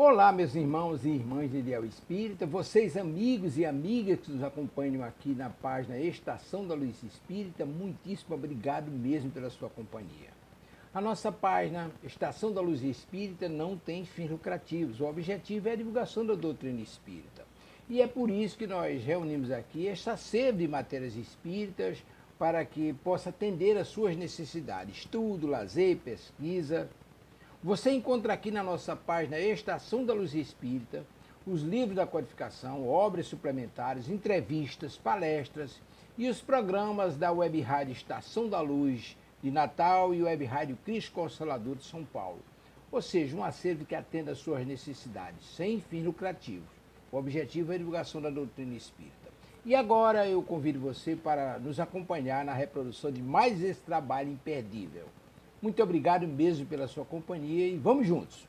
Olá, meus irmãos e irmãs de Ideal Espírita, vocês amigos e amigas que nos acompanham aqui na página Estação da Luz Espírita, muitíssimo obrigado mesmo pela sua companhia. A nossa página Estação da Luz Espírita não tem fins lucrativos, o objetivo é a divulgação da doutrina espírita. E é por isso que nós reunimos aqui esta sede de matérias espíritas para que possa atender às suas necessidades, estudo, lazer, pesquisa. Você encontra aqui na nossa página Estação da Luz Espírita os livros da codificação, obras suplementares, entrevistas, palestras e os programas da Web Rádio Estação da Luz de Natal e Web Rádio Cristo Consolador de São Paulo. Ou seja, um acervo que atenda às suas necessidades, sem fins lucrativos. O objetivo é a divulgação da doutrina espírita. E agora eu convido você para nos acompanhar na reprodução de mais esse trabalho imperdível. Muito obrigado mesmo pela sua companhia e vamos juntos!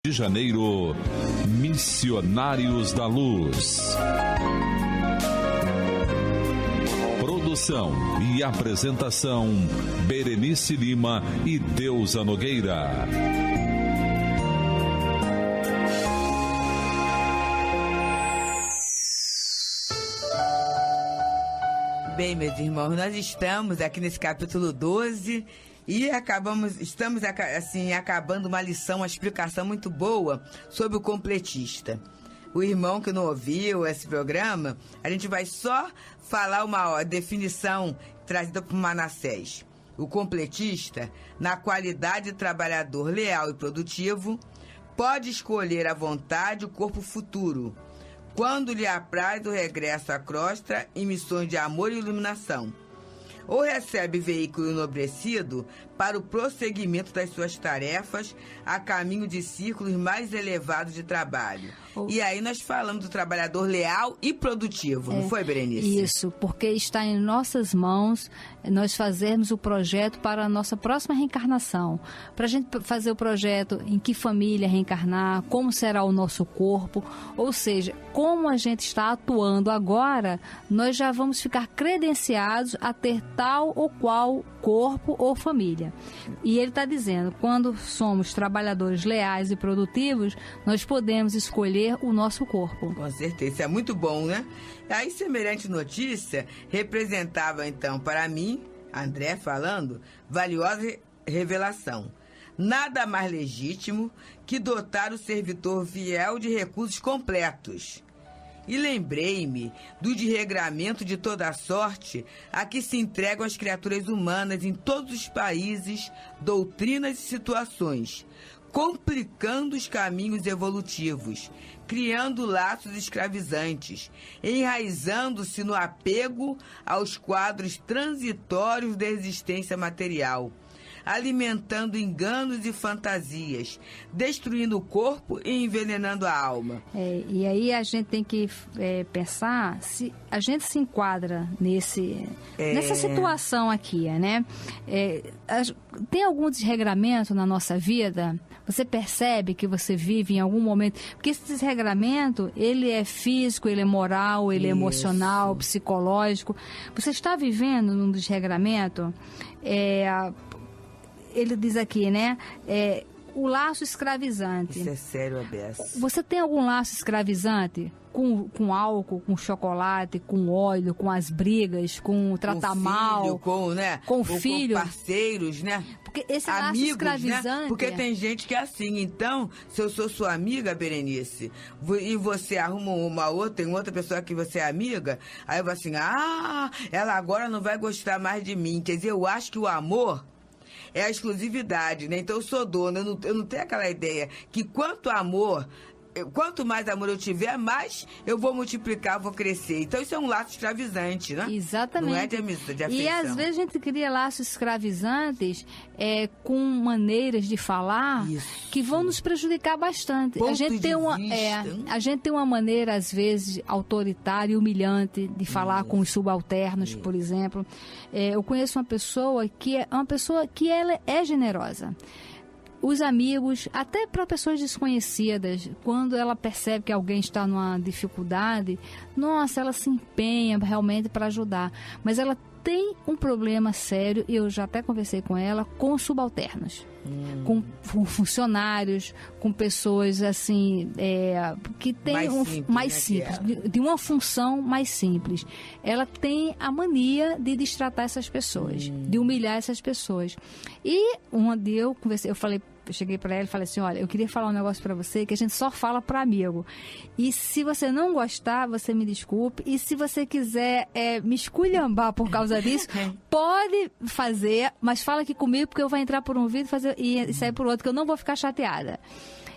De Janeiro, Missionários da Luz. Produção e apresentação, Berenice Lima e Deusa Nogueira. Bem, meus irmãos, nós estamos aqui nesse capítulo 12 e estamos acabando uma lição, uma explicação muito boa sobre o completista. O irmão que não ouviu esse programa, a gente vai só falar uma definição trazida por Manassés. O completista, na qualidade de trabalhador leal e produtivo, pode escolher à vontade o corpo futuro, quando lhe apraz o regresso à crosta em missões de amor e iluminação, ou recebe veículo enobrecido para o prosseguimento das suas tarefas a caminho de círculos mais elevados de trabalho. E aí nós falamos do trabalhador leal e produtivo, não foi, Berenice? Isso, porque está em nossas mãos nós fazermos o projeto para a nossa próxima reencarnação. Para a gente fazer o projeto em que família reencarnar, como será o nosso corpo, ou seja, como a gente está atuando agora, nós já vamos ficar credenciados a ter tal ou qual corpo ou família. E ele está dizendo, quando somos trabalhadores leais e produtivos, nós podemos escolher o nosso corpo. Com certeza, isso é muito bom, né? Aí, semelhante notícia representava, então, para mim, André falando, valiosa revelação. Nada mais legítimo que dotar o servidor fiel de recursos completos. E lembrei-me do desregramento de toda a sorte a que se entregam as criaturas humanas em todos os países, doutrinas e situações, complicando os caminhos evolutivos, criando laços escravizantes, enraizando-se no apego aos quadros transitórios da existência material, alimentando enganos e fantasias, destruindo o corpo e envenenando a alma. E aí a gente tem que pensar se a gente se enquadra nessa situação aqui, né? Tem algum desregramento na nossa vida? Você percebe que você vive em algum momento... Porque esse desregramento, ele é físico, ele é moral, ele é emocional, psicológico. Você está vivendo num desregramento? Ele diz aqui, né? O laço escravizante. Isso é sério, Abessa. Você tem algum laço escravizante? Com álcool, com chocolate, com óleo, com as brigas, com tratar mal. Com filho. Com parceiros, né? Porque esse laço escravizante... Né? Porque tem gente que é assim. Então, se eu sou sua amiga, Berenice, e você arruma uma outra, tem outra pessoa que você é amiga, aí eu vou assim, ela agora não vai gostar mais de mim. Quer dizer, eu acho que o amor é a exclusividade, né? Então eu sou dona, eu não tenho aquela ideia que quanto mais amor eu tiver, mais eu vou multiplicar, vou crescer. Então isso é um laço escravizante, né? Exatamente. Não é de afeição. E às vezes a gente cria laços escravizantes com maneiras de falar que vão nos prejudicar bastante. A gente tem uma maneira, às vezes, autoritária e humilhante de falar com os subalternos, por exemplo. Eu conheço uma pessoa que ela é generosa. Os amigos, até para pessoas desconhecidas, quando ela percebe que alguém está numa dificuldade, nossa, ela se empenha realmente para ajudar. Mas ela tem um problema sério, e eu já até conversei com ela, com subalternos. Com funcionários, com pessoas assim, que tem mais simples, de uma função mais simples. Ela tem a mania de destratar essas pessoas, de humilhar essas pessoas. E um dia eu conversei, cheguei para ela e falei assim, olha, eu queria falar um negócio para você que a gente só fala para amigo. E se você não gostar, você me desculpe. E se você quiser me esculhambar por causa disso, pode fazer, mas fala aqui comigo porque eu vou entrar por um vídeo e sair por outro, que eu não vou ficar chateada.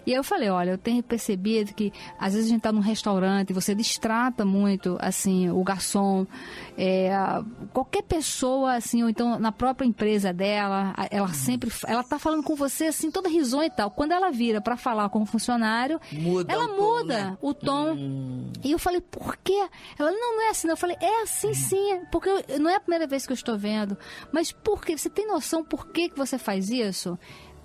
E aí eu falei, olha, eu tenho percebido que às vezes a gente está num restaurante, você distrata muito, assim, o garçom, qualquer pessoa, assim, ou então na própria empresa dela, ela está falando com você, assim, toda risonha e tal. Quando ela vira para falar com o funcionário, ela muda o tom. E eu falei, por quê? Ela, não é assim. Eu falei, é assim sim, porque não é a primeira vez que eu estou vendo. Mas por quê? Você tem noção por que você faz isso?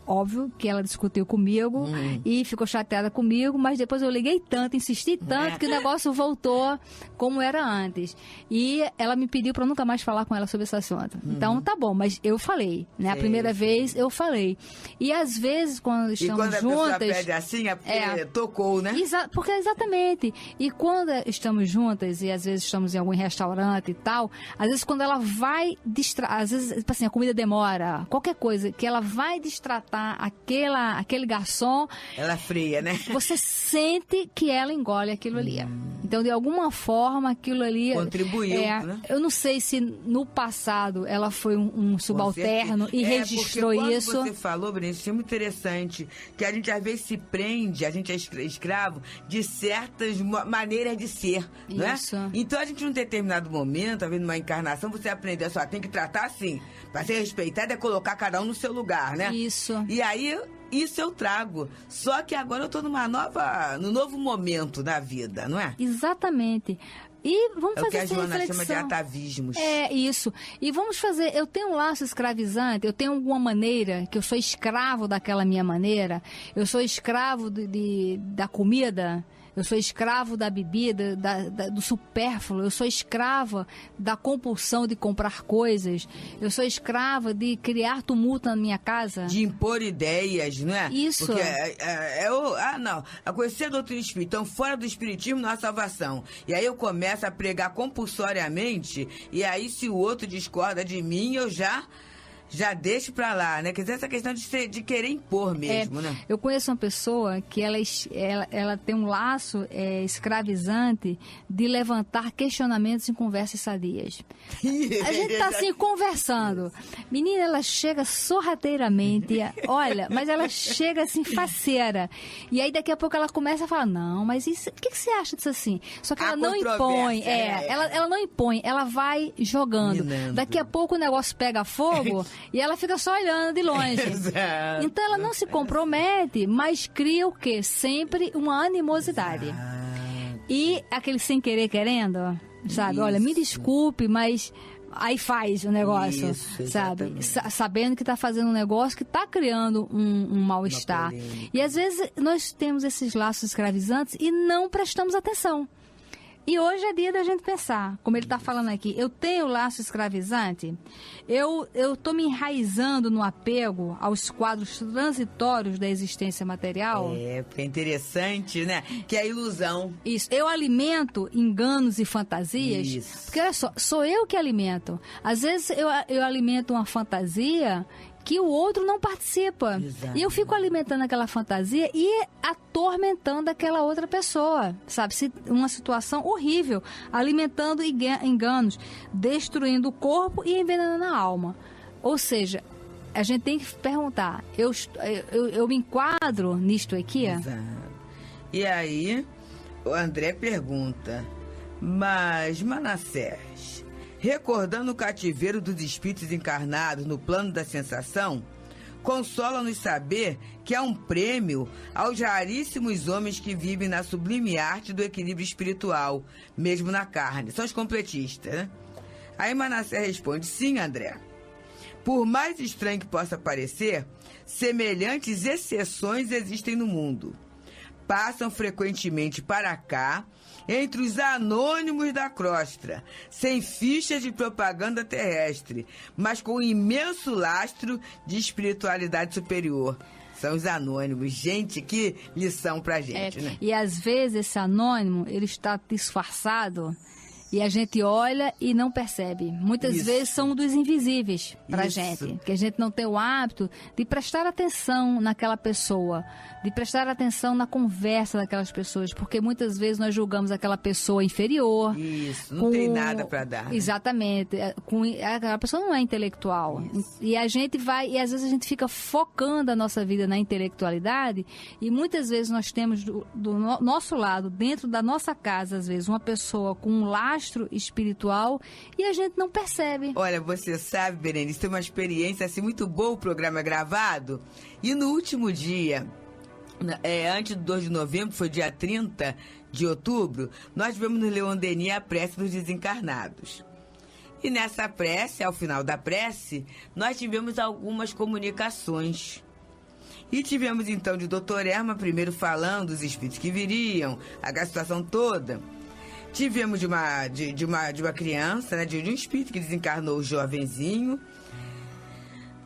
Óbvio que ela discutiu comigo e ficou chateada comigo, mas depois eu liguei tanto, insisti tanto que o negócio voltou como era antes. E ela me pediu para nunca mais falar com ela sobre esse assunto. Então, tá bom, mas eu falei, né? A primeira vez eu falei. E às vezes, quando estamos juntas... E quando a pessoa pede assim, é porque tocou, né? Porque exatamente. E quando estamos juntas, e às vezes estamos em algum restaurante e tal, às vezes quando ela vai às vezes, tipo assim, a comida demora, qualquer coisa, que ela vai distratar aquele garçom... Ela freia, né? Você sente que ela engole aquilo ali. Então, de alguma forma, aquilo ali... Contribuiu, né? Eu não sei se no passado ela foi um subalterno e registrou isso. Quando você falou, Berenice, é muito interessante, que a gente às vezes se prende, a gente é escravo de certas maneiras de ser, não é? Então, a gente num determinado momento, talvez numa encarnação, você aprendeu, só tem que tratar assim, para ser respeitado é colocar cada um no seu lugar, né? Isso. E aí, isso eu trago. Só que agora eu estou no novo momento da vida, não é? Exatamente. E vamos fazer essa reflexão. É o que a Joana chama de atavismos. É, isso. E vamos fazer... Eu tenho um laço escravizante, eu tenho alguma maneira que eu sou escravo daquela minha maneira, eu sou escravo da comida, Eu sou escravo da bebida, do supérfluo. Eu sou escrava da compulsão de comprar coisas. Eu sou escrava de criar tumulto na minha casa. De impor ideias, não é? Isso. Porque não. A conhecer a doutrina espírita. Então, fora do espiritismo não há salvação. E aí eu começo a pregar compulsoriamente. E aí, se o outro discorda de mim, eu já deixo pra lá, né? Quer dizer, essa questão de querer impor mesmo, né? Eu conheço uma pessoa que ela tem um laço escravizante de levantar questionamentos em conversas sadias. A gente tá assim, conversando. Menina, ela chega sorrateiramente, olha, mas ela chega assim, faceira. E aí, daqui a pouco, ela começa a falar, não, mas isso, o que você acha disso assim? Só que ela não impõe, ela não impõe, ela vai jogando. Minando. Daqui a pouco o negócio pega fogo... E ela fica só olhando de longe. Exato. Então ela não se compromete, mas cria o quê? Sempre uma animosidade. Exato. E aquele sem querer querendo, sabe? Isso. Olha, me desculpe, mas aí faz o negócio, Isso, sabe? Sabendo que está fazendo um negócio que está criando um mal-estar. E às vezes nós temos esses laços escravizantes e não prestamos atenção. E hoje é dia da gente pensar, como ele está falando aqui, eu tenho laço escravizante, eu estou me enraizando no apego aos quadros transitórios da existência material. É interessante, né? Que é a ilusão. Isso, eu alimento enganos e fantasias, Isso. Porque olha só, sou eu que alimento. Às vezes eu alimento uma fantasia que o outro não participa. Exato. E eu fico alimentando aquela fantasia e atormentando aquela outra pessoa, sabe? Uma situação horrível, alimentando enganos, destruindo o corpo e envenenando a alma. Ou seja, a gente tem que perguntar, eu me enquadro nisto aqui? Exato. E aí, o André pergunta, mas Manassés, recordando o cativeiro dos espíritos encarnados no plano da sensação, consola-nos saber que há um prêmio aos raríssimos homens que vivem na sublime arte do equilíbrio espiritual, mesmo na carne. São os completistas, né? Aí Manassés responde, sim, André. Por mais estranho que possa parecer, semelhantes exceções existem no mundo. Passam frequentemente para cá, entre os anônimos da crostra, sem fichas de propaganda terrestre, mas com imenso lastro de espiritualidade superior. São os anônimos. Gente, que lição pra gente, né? E às vezes esse anônimo, ele está disfarçado e a gente olha e não percebe. Muitas vezes são dos invisíveis pra gente, que a gente não tem o hábito de prestar atenção naquela pessoa, de prestar atenção na conversa daquelas pessoas, porque muitas vezes nós julgamos aquela pessoa inferior. Isso, não tem nada para dar. Né? Exatamente. A pessoa não é intelectual. Isso. E a gente vai, e às vezes a gente fica focando a nossa vida na intelectualidade, e muitas vezes nós temos do nosso lado, dentro da nossa casa, às vezes, uma pessoa com um lastro espiritual e a gente não percebe. Olha, você sabe, Berenice, tem uma experiência assim muito boa, o programa gravado, e no último dia, antes do 2 de novembro, foi dia 30 de outubro, nós tivemos no Leon Denis a prece dos desencarnados. E nessa prece, ao final da prece, nós tivemos algumas comunicações. E tivemos então de Dr. Erma, primeiro falando dos espíritos que viriam, a situação toda. Tivemos de uma criança, né, de um espírito que desencarnou jovenzinho.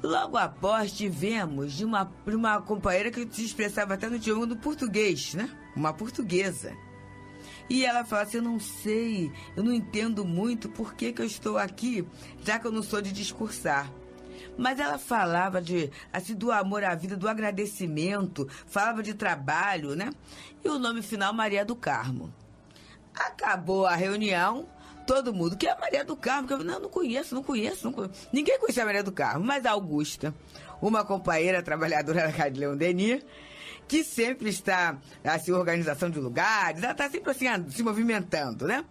Logo após, tivemos de uma companheira que se expressava até no idioma do português, né? Uma portuguesa. E ela fala assim, eu não sei, eu não entendo muito por que eu estou aqui, já que eu não sou de discursar. Mas ela falava do amor à vida, do agradecimento, falava de trabalho, né? E o nome final, Maria do Carmo. Acabou a reunião, todo mundo, que é a Maria do Carmo? Não conheço. Ninguém conhecia a Maria do Carmo, mas a Augusta, uma companheira trabalhadora da Rádio Leon Denis, que sempre está, assim, organização de lugares, ela está sempre assim, se movimentando, né?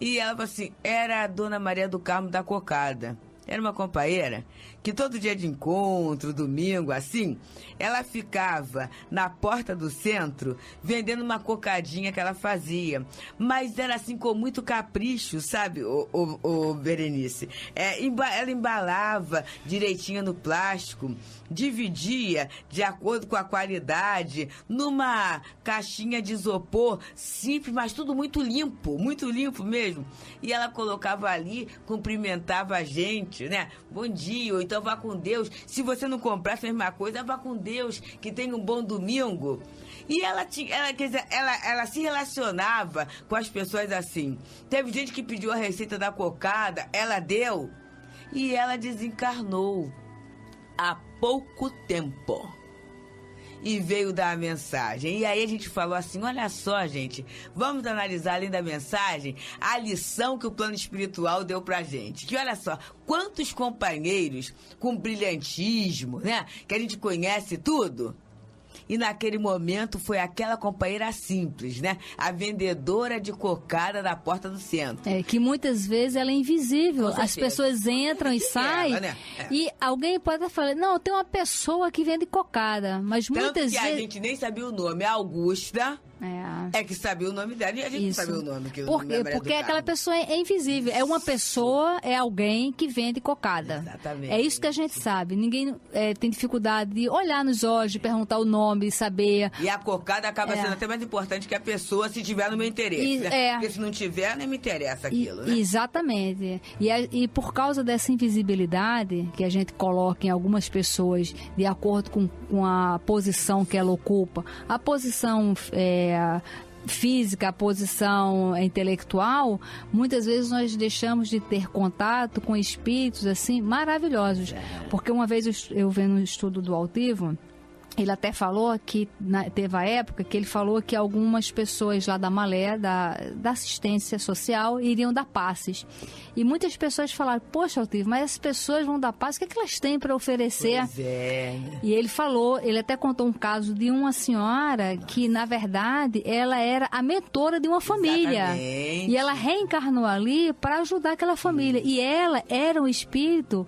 E ela falou assim, era a Dona Maria do Carmo da Cocada. Era uma companheira que todo dia de encontro, domingo, assim, ela ficava na porta do centro vendendo uma cocadinha que ela fazia. Mas era assim com muito capricho, sabe, o Berenice? Ela embalava direitinho no plástico, dividia de acordo com a qualidade, numa caixinha de isopor simples, mas tudo muito limpo mesmo. E ela colocava ali, cumprimentava a gente, né? Bom dia, ou então vá com Deus. Se você não comprasse a mesma coisa, vá com Deus, que tenha um bom domingo. E ela se relacionava com as pessoas assim. Teve gente que pediu a receita da cocada, ela deu e ela desencarnou há pouco tempo. E veio dar a mensagem. E aí a gente falou assim, olha só, gente, vamos analisar, além da mensagem, a lição que o plano espiritual deu pra gente. Que olha só, quantos companheiros com brilhantismo, né, que a gente conhece tudo. E naquele momento foi aquela companheira simples, né? A vendedora de cocada da porta do centro. Que muitas vezes ela é invisível. As pessoas entram e saem. Ela, né? E alguém pode até falar, não, tem uma pessoa que vende cocada. Mas tanto muitas que vezes... a gente nem sabia o nome. A Augusta... É que sabia o nome dela e a gente não sabia o nome. Porque aquela pessoa é invisível. É uma pessoa, é alguém que vende cocada. Exatamente. É isso que a gente sabe. Ninguém tem dificuldade de olhar nos olhos, de perguntar o nome, saber. E a cocada acaba sendo até mais importante que a pessoa se tiver no meu interesse. Né? Porque se não tiver, nem me interessa aquilo. Né? Exatamente. E por causa dessa invisibilidade que a gente coloca em algumas pessoas de acordo com a posição que ela ocupa, a posição física, a posição intelectual, muitas vezes nós deixamos de ter contato com espíritos assim maravilhosos. Porque uma vez eu vendo um estudo do Altivo, ele até falou que teve a época que ele falou que algumas pessoas lá da Malé, da assistência social, iriam dar passes. E muitas pessoas falaram, poxa, Altivo, mas essas pessoas vão dar passes, o que é que elas têm para oferecer? Pois é. E ele falou, ele até contou um caso de uma senhora que, na verdade, ela era a mentora de uma família. Exatamente. E ela reencarnou ali para ajudar aquela família. E ela era um espírito,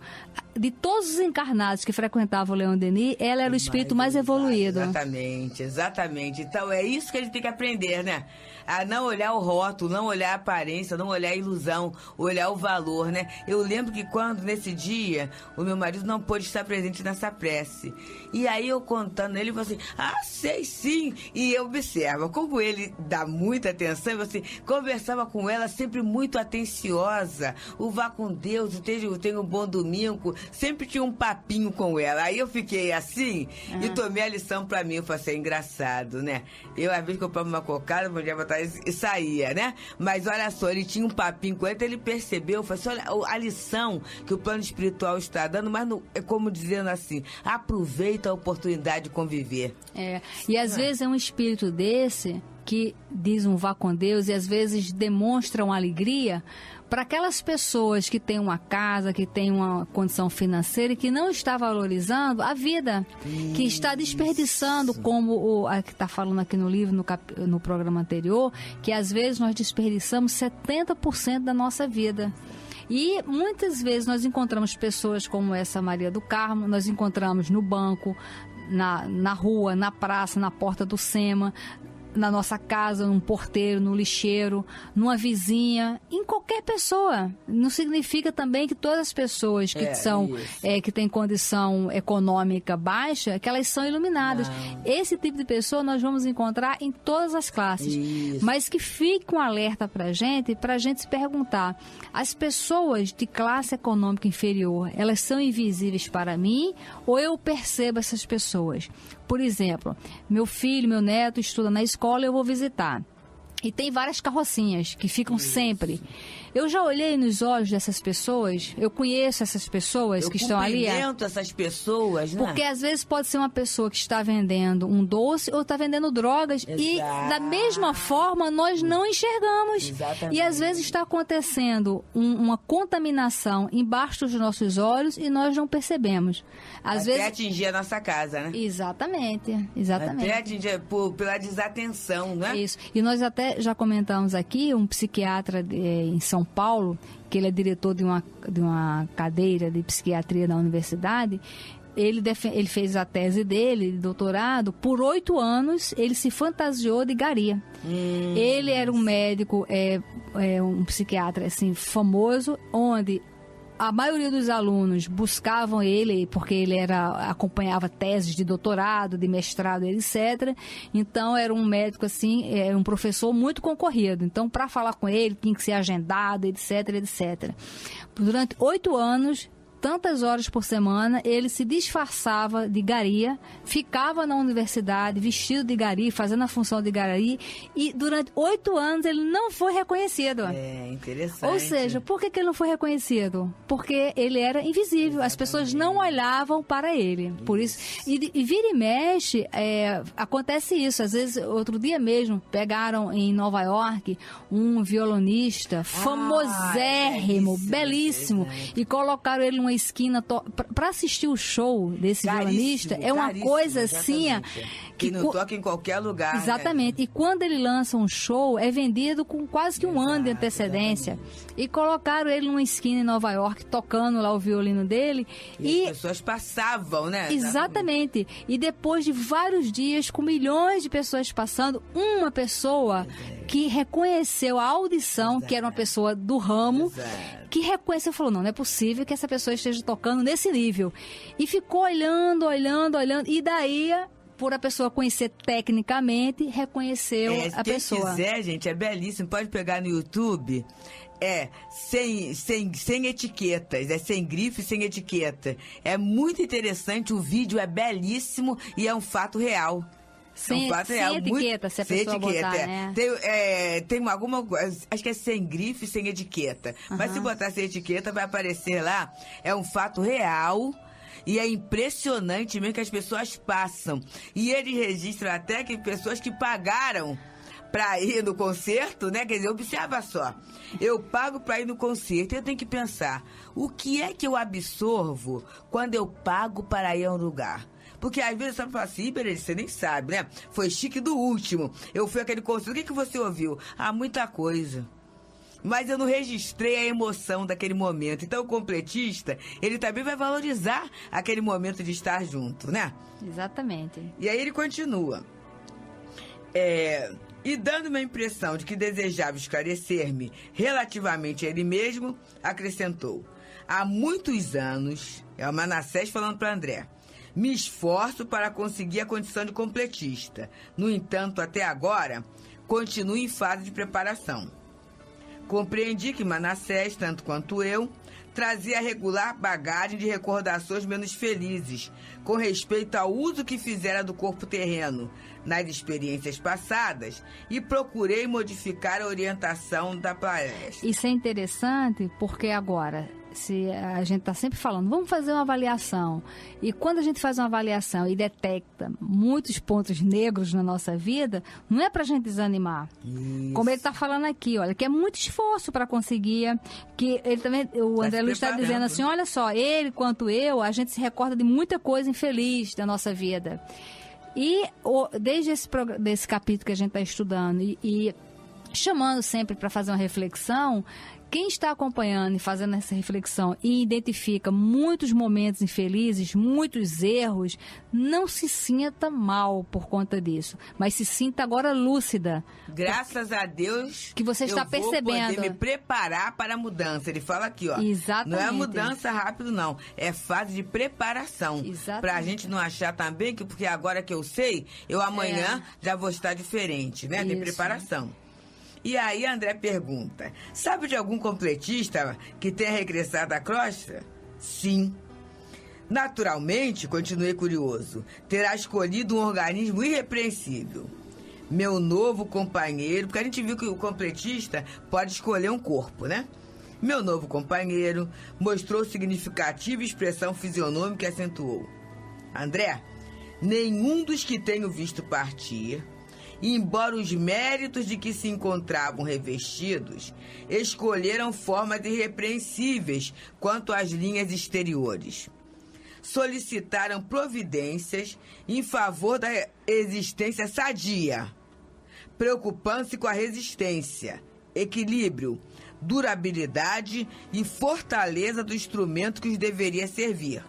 de todos os encarnados que frequentavam o Leon Denis, ela era o espírito mais evoluído. Exatamente. Então é isso que a gente tem que aprender, né? A não olhar o rótulo, não olhar a aparência, não olhar a ilusão, olhar o valor, né? Eu lembro que quando, nesse dia, o meu marido não pôde estar presente nessa prece. E aí eu contando, ele falou assim, sei sim. E eu observo, como ele dá muita atenção, você conversava com ela sempre muito atenciosa. O vá com Deus, tenha um bom domingo. Sempre tinha um papinho com ela. Aí eu fiquei assim e tomei a lição pra mim. Eu falei assim, é engraçado, né? Eu, às vezes, comprava uma cocada, podia botar e saía, né? Mas olha só, ele tinha um papinho com ele, então ele percebeu, eu falei assim, olha a lição que o plano espiritual está dando, mas é como dizendo assim, aproveita a oportunidade de conviver. E às vezes é um espírito desse que diz um vá com Deus e às vezes demonstram alegria para aquelas pessoas que têm uma casa, que têm uma condição financeira e que não está valorizando a vida, que está desperdiçando, como a que está falando aqui no livro, no programa anterior, que às vezes nós desperdiçamos 70% da nossa vida. E muitas vezes nós encontramos pessoas como essa Maria do Carmo, nós encontramos no banco, na rua, na praça, na porta do SEMA, na nossa casa, num porteiro, no lixeiro, numa vizinha, em qualquer pessoa. Não significa também que todas as pessoas que têm condição econômica baixa, que elas são iluminadas. Não. Esse tipo de pessoa nós vamos encontrar em todas as classes. Isso. Mas que fique um alerta pra gente se perguntar, as pessoas de classe econômica inferior, elas são invisíveis para mim ou eu percebo essas pessoas? Por exemplo, meu filho, meu neto estuda na escola, eu vou visitar. E tem várias carrocinhas que ficam sempre. Eu já olhei nos olhos dessas pessoas, eu conheço essas pessoas que estão ali. Eu cumprimento essas pessoas, né? Porque às vezes pode ser uma pessoa que está vendendo um doce ou está vendendo drogas. Exato. E da mesma forma nós não enxergamos. Exatamente. E às vezes está acontecendo uma contaminação embaixo dos nossos olhos e nós não percebemos. Às vezes atingir a nossa casa, né? Exatamente. Até atingir pela desatenção, né? Isso. E nós até até já comentamos aqui, um psiquiatra em São Paulo, que ele é diretor de uma cadeira de psiquiatria na universidade. Ele fez a tese dele, de doutorado, por 8 anos ele se fantasiou de gari. Ele era um médico, um psiquiatra assim, famoso, onde a maioria dos alunos buscavam ele, porque ele acompanhava teses de doutorado, de mestrado, etc. Então, era um médico, assim, um professor muito concorrido. Então, para falar com ele, tinha que ser agendado, etc, etc. Durante 8 anos, tantas horas por semana, ele se disfarçava de gari, ficava na universidade vestido de gari, fazendo a função de gari, e durante 8 anos ele não foi reconhecido. É, interessante. Ou seja, por que ele não foi reconhecido? Porque ele era invisível, exatamente. As pessoas não olhavam para ele. Por isso, e vira e mexe, acontece isso. Às vezes, outro dia mesmo, pegaram em Nova York um violonista famosérrimo, belíssimo, e colocaram ele numa esquina para assistir o show desse violonista. É uma coisa assim que não toca em qualquer lugar. Exatamente. Né? E quando ele lança um show, é vendido com quase que um ano de antecedência. Exatamente. E colocaram ele numa esquina em Nova York, tocando lá o violino dele. E as pessoas passavam, né? Exatamente. E depois de vários dias, com milhões de pessoas passando, uma pessoa que reconheceu a audição, que era uma pessoa do ramo, que reconheceu e falou, não é possível que essa pessoa esteja tocando nesse nível. E ficou olhando, e daí, por a pessoa conhecer tecnicamente, reconheceu a pessoa. Quem quiser, gente, é belíssimo, pode pegar no YouTube, sem etiquetas, sem grife, sem etiqueta. É muito interessante, o vídeo é belíssimo e é um fato real. Sem etiqueta, se a pessoa botar, né? Tem alguma coisa, acho que é sem grife, sem etiqueta. Mas se botar sem etiqueta, vai aparecer lá. É um fato real e é impressionante mesmo que as pessoas passam. E eles registram até que pessoas que pagaram para ir no concerto, né? Quer dizer, observa só. Eu pago para ir no concerto e eu tenho que pensar, o que é que eu absorvo quando eu pago para ir a um lugar? Porque às vezes você fala assim, Berenice, você nem sabe, né? Foi chique do último. Eu fui àquele concerto, o que você ouviu? Muita coisa. Mas eu não registrei a emoção daquele momento. Então o completista, ele também vai valorizar aquele momento de estar junto, né? Exatamente. E aí ele continua. E dando-me a impressão de que desejava esclarecer-me relativamente a ele mesmo, acrescentou, há muitos anos, é o Manassés falando para André, me esforço para conseguir a condição de completista. No entanto, até agora, continuo em fase de preparação. Compreendi que Manassés, tanto quanto eu, trazia regular bagagem de recordações menos felizes, com respeito ao uso que fizera do corpo terreno nas experiências passadas, e procurei modificar a orientação da palestra. Isso é interessante porque agora, se a gente está sempre falando, vamos fazer uma avaliação. E quando a gente faz uma avaliação e detecta muitos pontos negros na nossa vida, não é para a gente desanimar. Isso. Como ele está falando aqui, olha, que é muito esforço para conseguir, que ele também, o André Luiz está dizendo assim, olha só, ele quanto eu, a gente se recorda de muita coisa infeliz da nossa vida. E desde esse capítulo que a gente está estudando e chamando sempre para fazer uma reflexão, quem está acompanhando e fazendo essa reflexão e identifica muitos momentos infelizes, muitos erros, não se sinta mal por conta disso, mas se sinta agora lúcida. Graças a Deus que você está percebendo. Eu vou poder me preparar para a mudança. Ele fala aqui, ó. Exatamente. Não é mudança rápido, não. É fase de preparação. Para a gente não achar também que porque agora que eu sei, eu amanhã já vou estar diferente, né? Tem preparação. E aí André pergunta, sabe de algum completista que tenha regressado à crosta? Sim. Naturalmente, continuei curioso, terá escolhido um organismo irrepreensível. Meu novo companheiro, porque a gente viu que o completista pode escolher um corpo, né? Meu novo companheiro mostrou significativa expressão fisionômica e acentuou. André, nenhum dos que tenho visto partir, embora os méritos de que se encontravam revestidos, escolheram formas irrepreensíveis quanto às linhas exteriores. Solicitaram providências em favor da existência sadia, preocupando-se com a resistência, equilíbrio, durabilidade e fortaleza do instrumento que os deveria servir.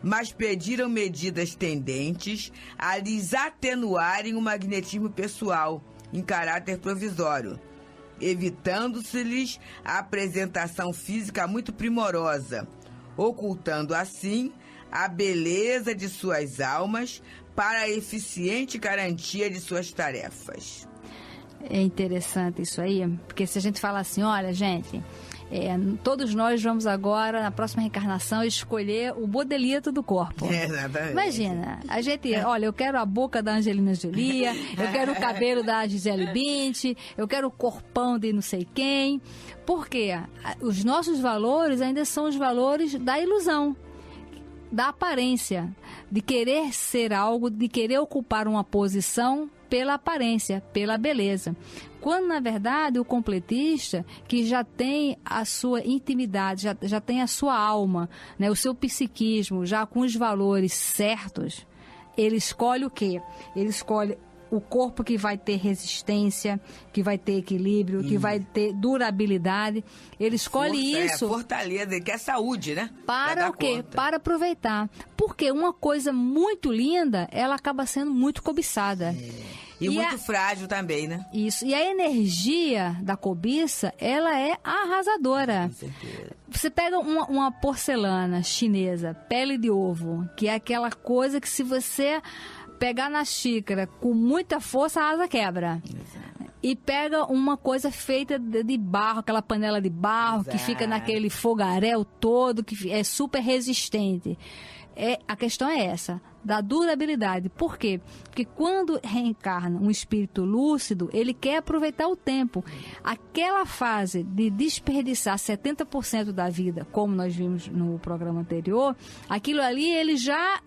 Mas pediram medidas tendentes a lhes atenuarem o magnetismo pessoal em caráter provisório, evitando-se-lhes a apresentação física muito primorosa, ocultando assim a beleza de suas almas para a eficiente garantia de suas tarefas. É interessante isso aí, porque se a gente fala assim, olha, gente, todos nós vamos agora, na próxima reencarnação, escolher o modelito do corpo. Exatamente. Imagina, a gente, olha, eu quero a boca da Angelina Jolie, eu quero o cabelo da Gisele Bündchen, eu quero o corpão de não sei quem, porque os nossos valores ainda são os valores da ilusão, da aparência, de querer ser algo, de querer ocupar uma posição pela aparência, pela beleza. Quando, na verdade, o completista, que já tem a sua intimidade, já tem a sua alma, né, o seu psiquismo, já com os valores certos, ele escolhe o quê? Ele escolhe o corpo que vai ter resistência, que vai ter equilíbrio, que vai ter durabilidade. Ele escolhe isso. Fortaleza, que é saúde, né? Para o quê? Para aproveitar. Porque uma coisa muito linda, ela acaba sendo muito cobiçada. E muito frágil também, né? Isso. E a energia da cobiça, ela é arrasadora. Com certeza. Você pega uma porcelana chinesa, pele de ovo, que é aquela coisa que se você pegar na xícara com muita força, a asa quebra. Exato. E pega uma coisa feita de barro, aquela panela de barro, exato, que fica naquele fogaréu todo, que é super resistente. A questão é essa, da durabilidade. Por quê? Porque quando reencarna um espírito lúcido, ele quer aproveitar o tempo. Aquela fase de desperdiçar 70% da vida, como nós vimos no programa anterior, aquilo ali ele já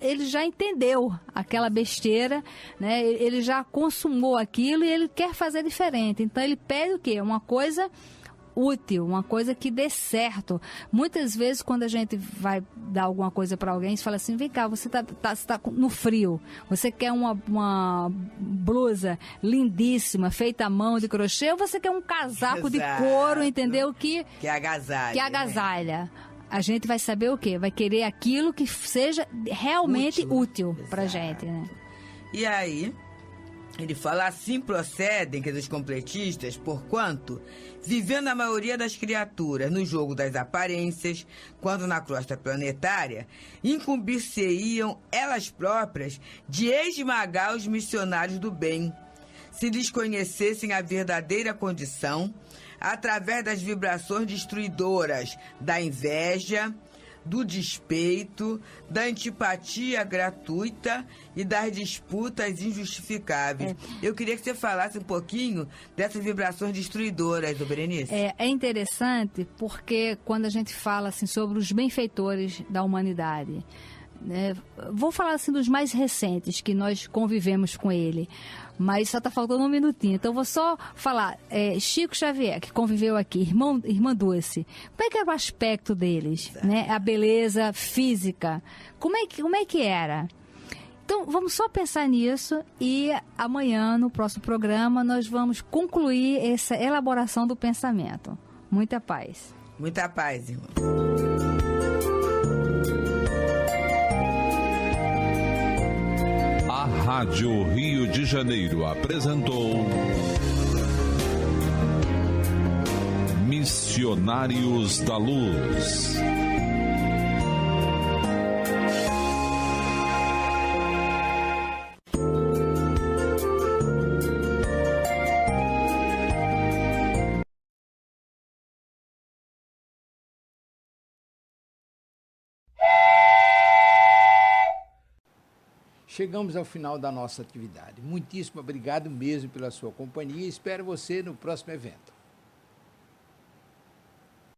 entendeu aquela besteira, né? Ele já consumou aquilo e ele quer fazer diferente. Então ele pede o quê? Uma coisa útil, uma coisa que dê certo. Muitas vezes, quando a gente vai dar alguma coisa para alguém, você fala assim, vem cá, você tá no frio, você quer uma blusa lindíssima, feita à mão de crochê, ou você quer um casaco, exato, de couro, entendeu? Que agasalha. Que agasalha. Né? A gente vai saber o quê? Vai querer aquilo que seja realmente útil pra gente, né? E aí, ele fala, assim procedem, que os completistas, porquanto, vivendo a maioria das criaturas no jogo das aparências, quando na crosta planetária, incumbir-se-iam elas próprias de esmagar os missionários do bem, se lhes conhecessem a verdadeira condição, através das vibrações destruidoras da inveja, do despeito, da antipatia gratuita e das disputas injustificáveis. Eu queria que você falasse um pouquinho dessas vibrações destruidoras, Berenice. É interessante porque quando a gente fala assim, sobre os benfeitores da humanidade, né, vou falar assim dos mais recentes, que nós convivemos com ele, mas só está faltando um minutinho, então vou só falar. Chico Xavier, que conviveu aqui, irmã Dulce, como é que era o aspecto deles, né? A beleza física, como é que era? Então vamos só pensar nisso e amanhã, no próximo programa, nós vamos concluir essa elaboração do pensamento. Muita paz. Muita paz, irmão. A Rádio Rio de Janeiro apresentou Missionários da Luz. Chegamos ao final da nossa atividade. Muitíssimo obrigado mesmo pela sua companhia e espero você no próximo evento.